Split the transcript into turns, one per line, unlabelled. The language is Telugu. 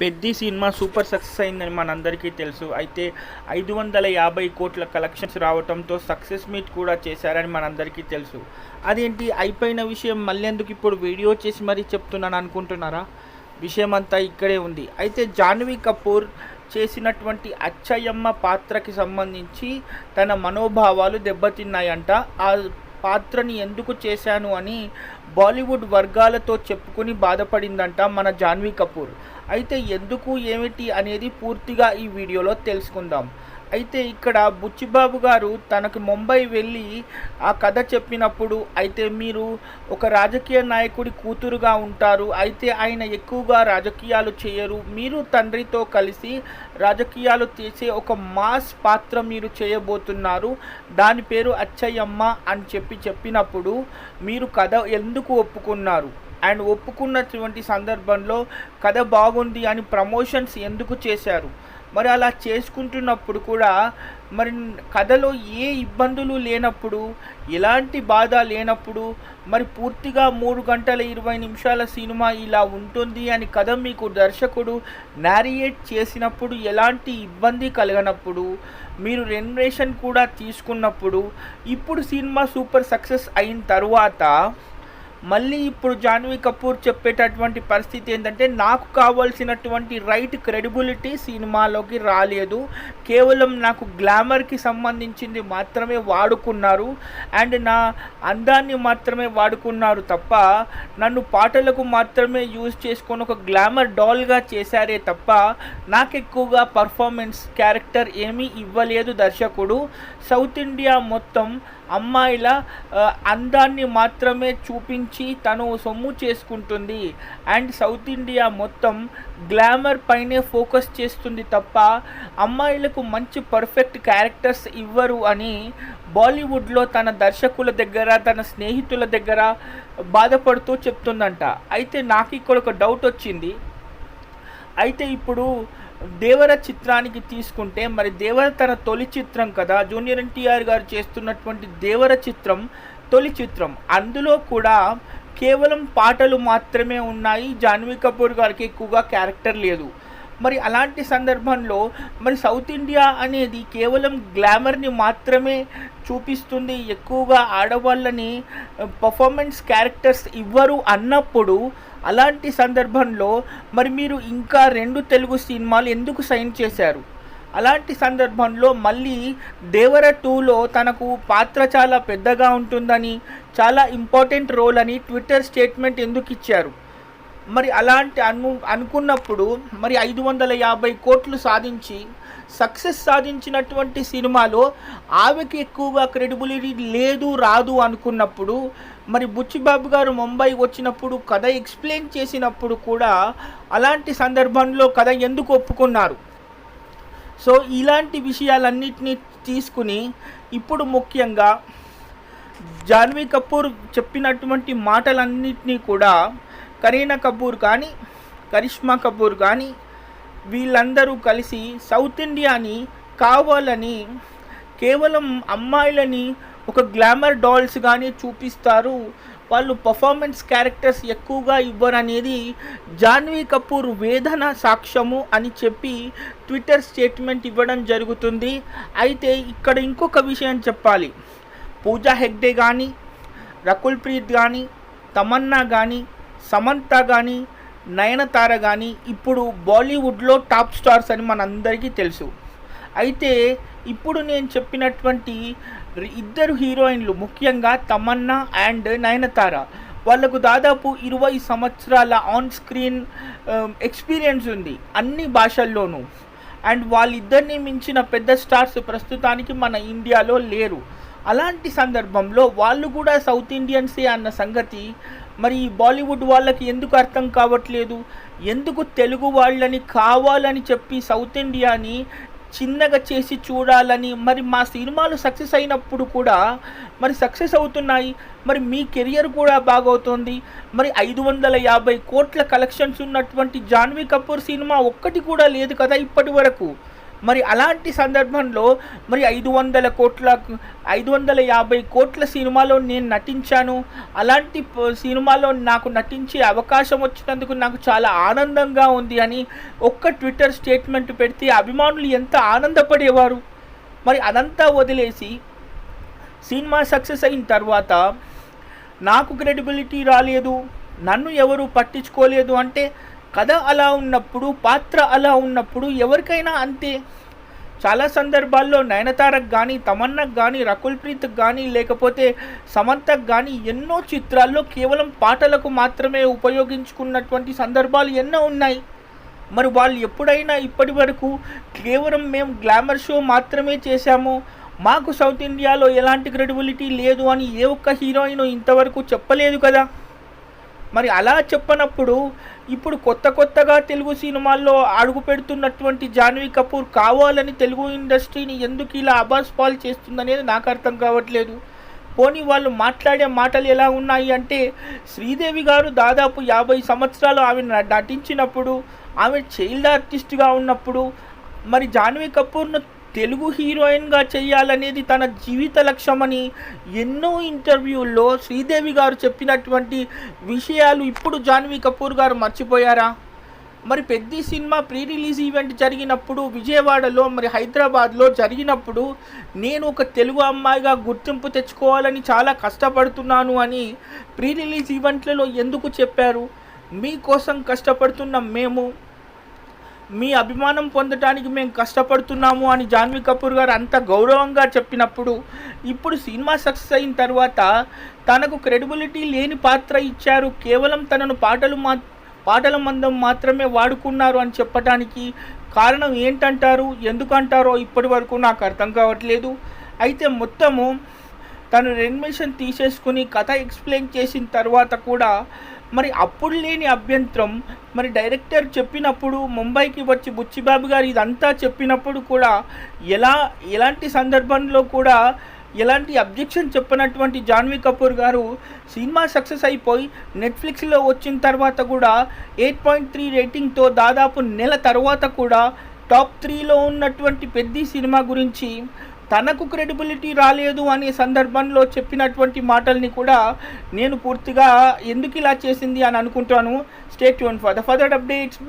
పెద్ది సినిమా సూపర్ సక్సెస్ అయిందని మనందరికీ తెలుసు. అయితే 550 కోట్ల కలెక్షన్స్ రావడంతో సక్సెస్ మీట్ కూడా చేశారని మనందరికీ తెలుసు. అదేంటి అయిపోయిన విషయం మళ్ళీ ఎందుకు ఇప్పుడు వీడియో చేసి మరీ చెప్తున్నాను అనుకుంటున్నారా? విషయం అంతా ఇక్కడే ఉంది. అయితే జాహ్నవి కపూర్ చేసినటువంటి అచ్చయ్యమ్మ పాత్రకి సంబంధించి తన మనోభావాలు దెబ్బతిన్నాయంట. ఆ పాత్రని ఎందుకు చేశాను అని బాలీవుడ్ వర్గాలతో చెప్పుకొని బాధపడిందంట మన జాహ్నవి కపూర్. అయితే ఎందుకు ఏమిటి అనేది పూర్తిగా ఈ వీడియోలో తెలుసుకుందాం. అయితే ఇక్కడ బుచ్చిబాబు గారు తనకు ముంబై వెళ్ళి ఆ కథ చెప్పినప్పుడు, అయితే మీరు ఒక రాజకీయ నాయకుడి కూతురుగా ఉంటారు, అయితే ఆయన ఎక్కువగా రాజకీయాలు చేయరు, మీరు తండ్రితో కలిసి రాజకీయాలు చేసే ఒక మాస్ పాత్ర మీరు చేయబోతున్నారు, దాని పేరు అచ్చయ్యమ్మ అని చెప్పినప్పుడు మీరు కథ ఎందుకు ఒప్పుకున్నారు అండ్ ఒప్పుకున్నటువంటి సందర్భంలో కథ బాగుంది అని ప్రమోషన్స్ ఎందుకు చేశారు? మరి అలా చేసుకుంటున్నప్పుడు కూడా మరి కథలో ఏ ఇబ్బందులు లేనప్పుడు, ఎలాంటి బాధ లేనప్పుడు, మరి పూర్తిగా 3 గంటల 20 నిమిషాల సినిమా ఇలా ఉంటుంది అని కథ మీకు దర్శకుడు నారియేట్ చేసినప్పుడు ఎలాంటి ఇబ్బంది కలగనప్పుడు, మీరు రెన్యురేషన్ కూడా తీసుకున్నప్పుడు, ఇప్పుడు సినిమా సూపర్ సక్సెస్ అయిన తర్వాత మళ్ళీ ఇప్పుడు జాహ్నవి కపూర్ చెప్పేటటువంటి పరిస్థితి ఏంటంటే, నాకు కావాల్సినటువంటి రైట్ క్రెడిబిలిటీ సినిమాలోకి రాలేదు, కేవలం నాకు గ్లామర్కి సంబంధించింది మాత్రమే వాడుకున్నారు అండ్ నా అందాన్ని మాత్రమే వాడుకున్నారు తప్ప నన్ను పాటలకు మాత్రమే యూజ్ చేసుకొని ఒక గ్లామర్ డాల్గా చేశారే తప్ప నాకు ఎక్కువగా పర్ఫార్మెన్స్ క్యారెక్టర్ ఏమీ ఇవ్వలేదు దర్శకుడు. సౌత్ ఇండియా మొత్తం అమ్మాయిల అందాన్ని మాత్రమే చూపించి తను సొమ్ము చేసుకుంటుంది అండ్ సౌత్ ఇండియా మొత్తం గ్లామర్ పైనే ఫోకస్ చేస్తుంది తప్ప అమ్మాయిలకు మంచి పర్ఫెక్ట్ క్యారెక్టర్స్ ఇవ్వరు అని బాలీవుడ్లో తన దర్శకుల దగ్గర, తన స్నేహితుల దగ్గర బాధపడుతూ చెప్తుందంట. అయితే నాకు ఇక్కడ ఒక డౌట్ వచ్చింది. అయితే ఇప్పుడు దేవర చిత్రానికి తీసుకుంటే, మరి దేవర తన తొలి చిత్రం కదా, జూనియర్ ఎన్టీఆర్ గారు చేస్తున్నటువంటి దేవర చిత్రం తొలి చిత్రం. అందులో కూడా కేవలం పాటలు మాత్రమే ఉన్నాయి, జాహ్నవి కపూర్ గారికి ఎక్కువగా క్యారెక్టర్ లేదు. మరి అలాంటి సందర్భంలో మరి సౌత్ ఇండియా అనేది కేవలం గ్లామర్ని మాత్రమే చూపిస్తుంది, ఎక్కువగా ఆడవాళ్ళని పర్ఫార్మెన్స్ క్యారెక్టర్స్ ఇవ్వరు అన్నప్పుడు, అలాంటి సందర్భంలో మరి మీరు ఇంకా 2 తెలుగు సినిమాలు ఎందుకు సైన్ చేశారు? అలాంటి సందర్భంలో మళ్ళీ దేవర 2లో తనకు పాత్ర చాలా పెద్దగా ఉంటుందని, చాలా ఇంపార్టెంట్ రోల్ అని ట్విట్టర్ స్టేట్మెంట్ ఎందుకు ఇచ్చారు? మరి అలాంటి అనుకున్నప్పుడు మరి 550 కోట్లు సాధించి సక్సెస్ సాధించినటువంటి సినిమాలో ఆమెకి ఎక్కువగా క్రెడిబిలిటీ లేదు, రాదు అనుకున్నప్పుడు, మరి బుచ్చిబాబు గారు ముంబై వచ్చినప్పుడు కథ ఎక్స్ప్లెయిన్ చేసినప్పుడు కూడా అలాంటి సందర్భంలో కథ ఎందుకు ఒప్పుకున్నారు? సో ఇలాంటి విషయాలన్నిటినీ తీసుకుని ఇప్పుడు ముఖ్యంగా జాహ్నవి కపూర్ చెప్పినటువంటి మాటలన్నిటినీ కూడా కరీనా కపూర్ కానీ, కరిష్మా కపూర్ కానీ వీళ్ళందరూ కలిసి సౌత్ ఇండియాని కావాలని కేవలం అమ్మాయిలని ఒక గ్లామర్ డాల్స్ కానీ చూపిస్తారు, వాళ్ళు పర్ఫార్మెన్స్ క్యారెక్టర్స్ ఎక్కువగా ఇవ్వరనేది జాహ్నవి కపూర్ వేదన సాక్ష్యము అని చెప్పి ట్విట్టర్ స్టేట్మెంట్ ఇవ్వడం జరుగుతుంది. అయితే ఇక్కడ ఇంకొక విషయం చెప్పాలి. పూజా హెగ్డే కానీ, రకుల్ ప్రీత్ కానీ, తమన్నా కానీ, సమంత కానీ, నయనతార కానీ ఇప్పుడు బాలీవుడ్లో టాప్ స్టార్స్ అని మనందరికీ తెలుసు. అయితే ఇప్పుడు నేను చెప్పినటువంటి 2 హీరోయిన్లు, ముఖ్యంగా తమన్నా అండ్ నయనతార, వాళ్ళకు దాదాపు 20 సంవత్సరాల ఆన్ స్క్రీన్ ఎక్స్పీరియన్స్ ఉంది అన్ని భాషల్లోనూ. అండ్ వాళ్ళిద్దరిని మించిన పెద్ద స్టార్స్ ప్రస్తుతానికి మన ఇండియాలో లేరు. అలాంటి సందర్భంలో వాళ్ళు కూడా సౌత్ ఇండియన్సే అన్న సంగతి మరి బాలీవుడ్ వాళ్ళకి ఎందుకు అర్థం కావట్లేదు? ఎందుకు తెలుగు వాళ్ళని కావాలని చెప్పి సౌత్ ఇండియాని చిన్నగా చేసి చూడాలని, మరి మా సినిమాలు సక్సెస్ అయినప్పుడు కూడా మరి సక్సెస్ అవుతున్నాయి, మరి మీ కెరియర్ కూడా బాగవుతుంది, మరి 550 కోట్ల కలెక్షన్స్ ఉన్నటువంటి జాహ్నవి కపూర్ సినిమా ఒక్కటి కూడా లేదు కదా ఇప్పటి వరకు. మరి అలాంటి సందర్భంలో మరి 550 కోట్ల సినిమాలో నేను నటించాను. అలాంటి సినిమాలో నాకు నటించే అవకాశం వచ్చినందుకు నాకు చాలా ఆనందంగా ఉంది అని ఒక్క ట్విట్టర్ స్టేట్మెంట్ పెడితే అభిమానులు ఎంత ఆనందపడేవారు. మరి అదంతా వదిలేసి సినిమా సక్సెస్ అయిన తర్వాత నాకు క్రెడిబిలిటీ రాలేదు, నన్ను ఎవరు పట్టించుకోలేదు అంటే కథ అలా ఉన్నప్పుడు, పాత్ర అలా ఉన్నప్పుడు ఎవరికైనా అంతే. చాలా సందర్భాల్లో నయనతారకు కానీ, తమన్నాకు కానీ, రకుల్ ప్రీత్కి కానీ, లేకపోతే సమంతకు కానీ ఎన్నో చిత్రాల్లో కేవలం పాటలకు మాత్రమే ఉపయోగించుకున్నటువంటి సందర్భాలు ఎన్నో ఉన్నాయి. మరి వాళ్ళు ఎప్పుడైనా ఇప్పటి వరకు కేవలం మేము గ్లామర్ షో మాత్రమే చేశాము, మాకు సౌత్ ఇండియాలో ఎలాంటి క్రెడిబిలిటీ లేదు అని ఏ ఒక్క హీరోయిన్ ఇంతవరకు చెప్పలేదు కదా. మరి అలా చెప్పనప్పుడు ఇప్పుడు కొత్తగా తెలుగు సినిమాల్లో అడుగు పెడుతున్నటువంటి జాన్వీ కపూర్ కావాలని తెలుగు ఇండస్ట్రీని ఎందుకు ఇలా అబాస్ పాల్ చేస్తుందనేది నాకు అర్థం కావట్లేదు. పోనీ వాళ్ళు మాట్లాడే మాటలు ఎలా ఉన్నాయి అంటే, శ్రీదేవి గారు దాదాపు 50 సంవత్సరాలు ఆమె నటించినప్పుడు, ఆమె చైల్డ్ ఆర్టిస్ట్గా ఉన్నప్పుడు మరి జాన్వీ కపూర్ను తెలుగు హీరోయిన్గా చేయాలనేది తన జీవిత లక్ష్యమని ఎన్నో ఇంటర్వ్యూల్లో శ్రీదేవి గారు చెప్పినటువంటి విషయాలు ఇప్పుడు జాన్వీ కపూర్ గారు మర్చిపోయారా? మరి పెద్ద సినిమా ప్రీ రిలీజ్ ఈవెంట్ జరిగినప్పుడు విజయవాడలో, మరి హైదరాబాద్లో జరిగినప్పుడు నేను ఒక తెలుగు అమ్మాయిగా గుర్తింపు తెచ్చుకోవాలని చాలా కష్టపడుతున్నాను అని ప్రీ రిలీజ్ ఈవెంట్లలో ఎందుకు చెప్పారు? మీకోసం కష్టపడుతున్న మేము, మీ అభిమానం పొందడానికి మేము కష్టపడుతున్నాము అని జాన్వీ కపూర్ గారు అంత గౌరవంగా చెప్పినప్పుడు, ఇప్పుడు సినిమా సక్సెస్ అయిన తర్వాత తనకు క్రెడిబిలిటీ లేని పాత్ర ఇచ్చారు, కేవలం తనను పాటల మందం మాత్రమే వాడుకున్నారు అని చెప్పడానికి కారణం ఏంటంటారు? ఎందుకంటారో ఇప్పటి వరకు నాకు అర్థం కావట్లేదు. అయితే మొత్తము తను రెన్మిషన్ తీసేసుకుని కథ ఎక్స్ప్లెయిన్ చేసిన తర్వాత కూడా మరి అప్పుడు లేని అభ్యంతరం, మరి డైరెక్టర్ చెప్పినప్పుడు, ముంబైకి వచ్చి బుచ్చిబాబు గారు ఇదంతా చెప్పినప్పుడు కూడా ఎలాంటి సందర్భంలో కూడా ఎలాంటి అబ్జెక్షన్ చెప్పనటువంటి జాన్వీ కపూర్ గారు సినిమా సక్సెస్ అయిపోయి నెట్ఫ్లిక్స్లో వచ్చిన తర్వాత కూడా 8.3 రేటింగ్తో దాదాపు నెల తర్వాత కూడా టాప్ 3లో ఉన్నటువంటి పెద్ద సినిమా గురించి తనకు క్రెడిబిలిటీ రాలేదు అనే సందర్భంలో చెప్పినటువంటి మాటల్ని కూడా నేను పూర్తిగా ఎందుకు ఇలా చేసింది అని అనుకుంటాను. Stay tune for the further updates.